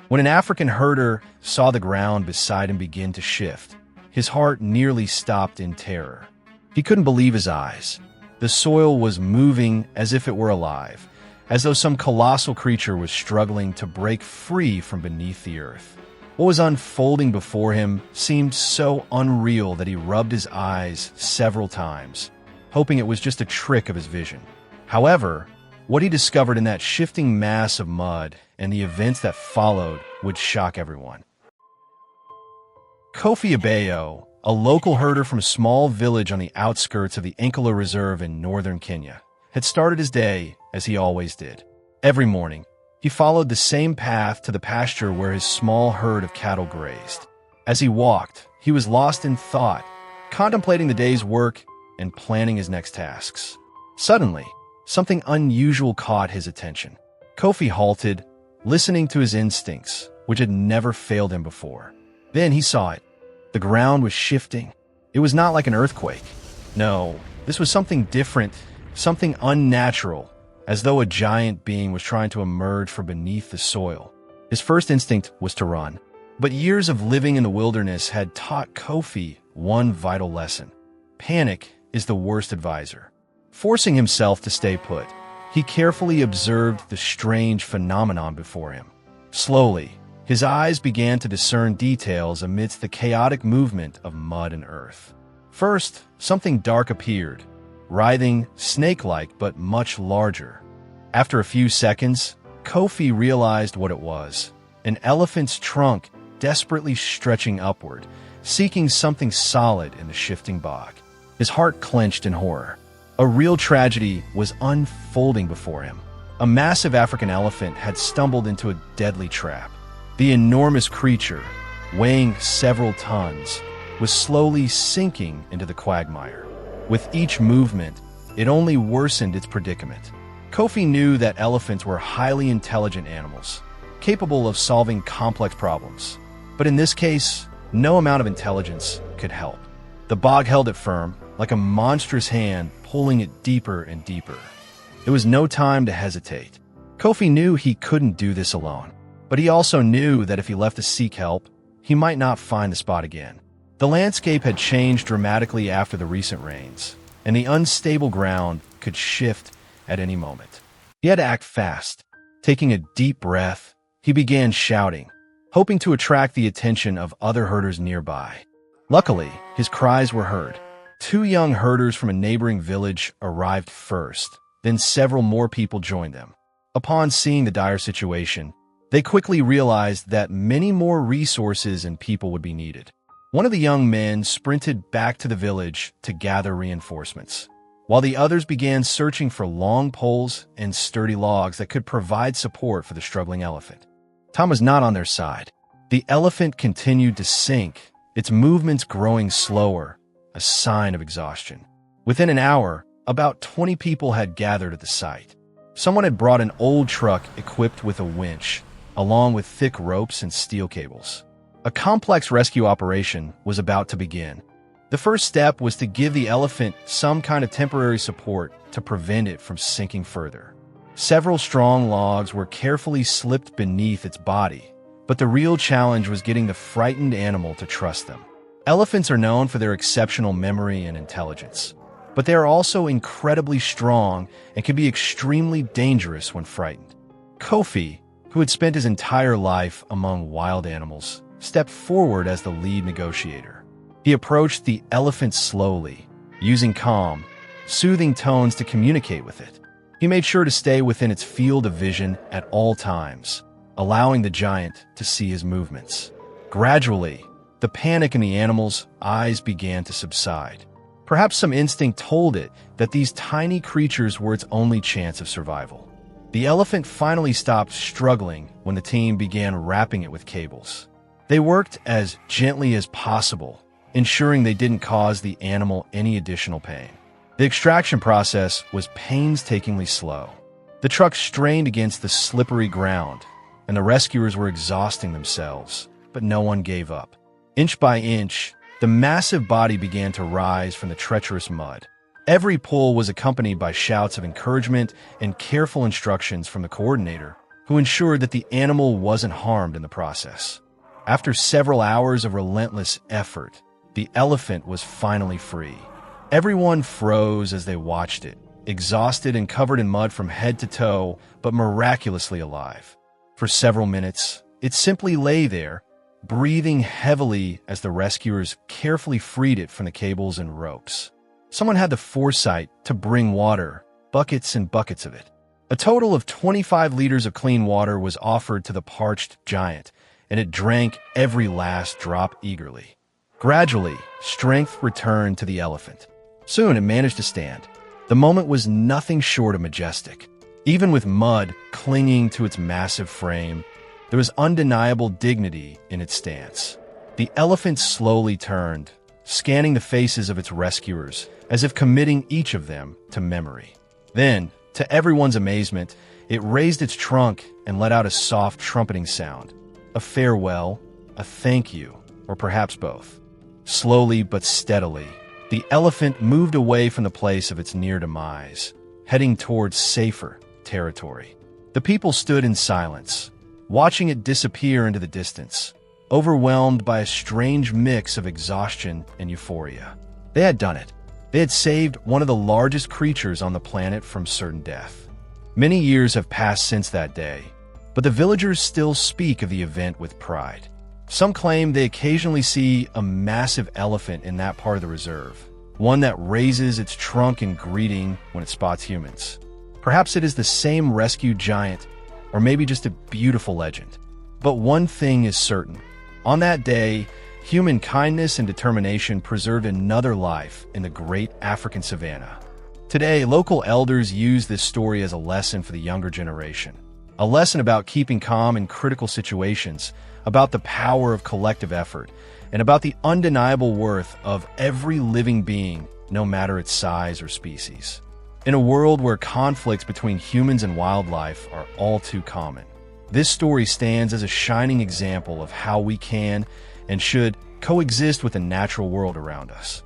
When an African herder saw the ground beside him begin to shift, his heart nearly stopped in terror. He couldn't believe his eyes. The soil was moving as if it were alive, as though some colossal creature was struggling to break free from beneath the earth. What was unfolding before him seemed so unreal that he rubbed his eyes several times, hoping it was just a trick of his vision. However, what he discovered in that shifting mass of mud and the events that followed would shock everyone. Kofi, a local herder from a small village on the outskirts of the Ankala Reserve in northern Kenya, had started his day as he always did. Every morning, he followed the same path to the pasture where his small herd of cattle grazed. As he walked, he was lost in thought, contemplating the day's work and planning his next tasks. Suddenly, something unusual caught his attention. Kofi halted, listening to his instincts, which had never failed him before. Then he saw it. The ground was shifting. It was not like an earthquake. No, this was something different, something unnatural, as though a giant being was trying to emerge from beneath the soil. His first instinct was to run, but years of living in the wilderness had taught Kofi one vital lesson. Panic is the worst advisor. Forcing himself to stay put, he carefully observed the strange phenomenon before him. Slowly, his eyes began to discern details amidst the chaotic movement of mud and earth. First, something dark appeared, writhing, snake-like but much larger. After a few seconds, Kofi realized what it was: an elephant's trunk desperately stretching upward, seeking something solid in the shifting bog. His heart clenched in horror. A real tragedy was unfolding before him. A massive African elephant had stumbled into a deadly trap. The enormous creature, weighing several tons, was slowly sinking into the quagmire. With each movement, it only worsened its predicament. Kofi knew that elephants were highly intelligent animals, capable of solving complex problems. But in this case, no amount of intelligence could help. The bog held it firm, like a monstrous hand pulling it deeper and deeper. There was no time to hesitate. Kofi knew he couldn't do this alone, but he also knew that if he left to seek help, he might not find the spot again. The landscape had changed dramatically after the recent rains, and the unstable ground could shift at any moment. He had to act fast. Taking a deep breath, he began shouting, hoping to attract the attention of other herders nearby. Luckily, his cries were heard. Two young herders from a neighboring village arrived first, then several more people joined them. Upon seeing the dire situation, they quickly realized that many more resources and people would be needed. One of the young men sprinted back to the village to gather reinforcements, while the others began searching for long poles and sturdy logs that could provide support for the struggling elephant. Time was not on their side. The elephant continued to sink, its movements growing slower, a sign of exhaustion. Within an hour, about 20 people had gathered at the site. Someone had brought an old truck equipped with a winch, along with thick ropes and steel cables. A complex rescue operation was about to begin. The first step was to give the elephant some kind of temporary support to prevent it from sinking further. Several strong logs were carefully slipped beneath its body, but the real challenge was getting the frightened animal to trust them. Elephants are known for their exceptional memory and intelligence, but they are also incredibly strong and can be extremely dangerous when frightened. Kofi, who had spent his entire life among wild animals, stepped forward as the lead negotiator. He approached the elephant slowly, using calm, soothing tones to communicate with it. He made sure to stay within its field of vision at all times, allowing the giant to see his movements. Gradually, the panic in the animal's eyes began to subside. Perhaps some instinct told it that these tiny creatures were its only chance of survival. The elephant finally stopped struggling when the team began wrapping it with cables. They worked as gently as possible, ensuring they didn't cause the animal any additional pain. The extraction process was painstakingly slow. The truck strained against the slippery ground, and the rescuers were exhausting themselves, but no one gave up. Inch by inch, the massive body began to rise from the treacherous mud. Every pull was accompanied by shouts of encouragement and careful instructions from the coordinator, who ensured that the animal wasn't harmed in the process. After several hours of relentless effort, the elephant was finally free. Everyone froze as they watched it, exhausted and covered in mud from head to toe, but miraculously alive. For several minutes, it simply lay there, breathing heavily as the rescuers carefully freed it from the cables and ropes. Someone had the foresight to bring water, buckets and buckets of it. A total of 25 liters of clean water was offered to the parched giant, and it drank every last drop eagerly. Gradually, strength returned to the elephant. Soon it managed to stand. The moment was nothing short of majestic. Even with mud clinging to its massive frame, there was undeniable dignity in its stance. The elephant slowly turned, scanning the faces of its rescuers, as if committing each of them to memory. Then, to everyone's amazement, it raised its trunk and let out a soft trumpeting sound. A farewell, a thank you, or perhaps both. Slowly but steadily, the elephant moved away from the place of its near demise, heading towards safer territory. The people stood in silence, watching it disappear into the distance, overwhelmed by a strange mix of exhaustion and euphoria. They had done it. They had saved one of the largest creatures on the planet from certain death. Many years have passed since that day, but the villagers still speak of the event with pride. Some claim they occasionally see a massive elephant in that part of the reserve, one that raises its trunk in greeting when it spots humans. Perhaps it is the same rescued giant, or maybe just a beautiful legend. But one thing is certain. On that day, human kindness and determination preserved another life in the great African savanna. Today, local elders use this story as a lesson for the younger generation. A lesson about keeping calm in critical situations, about the power of collective effort, and about the undeniable worth of every living being, no matter its size or species. In a world where conflicts between humans and wildlife are all too common, this story stands as a shining example of how we can and should coexist with the natural world around us.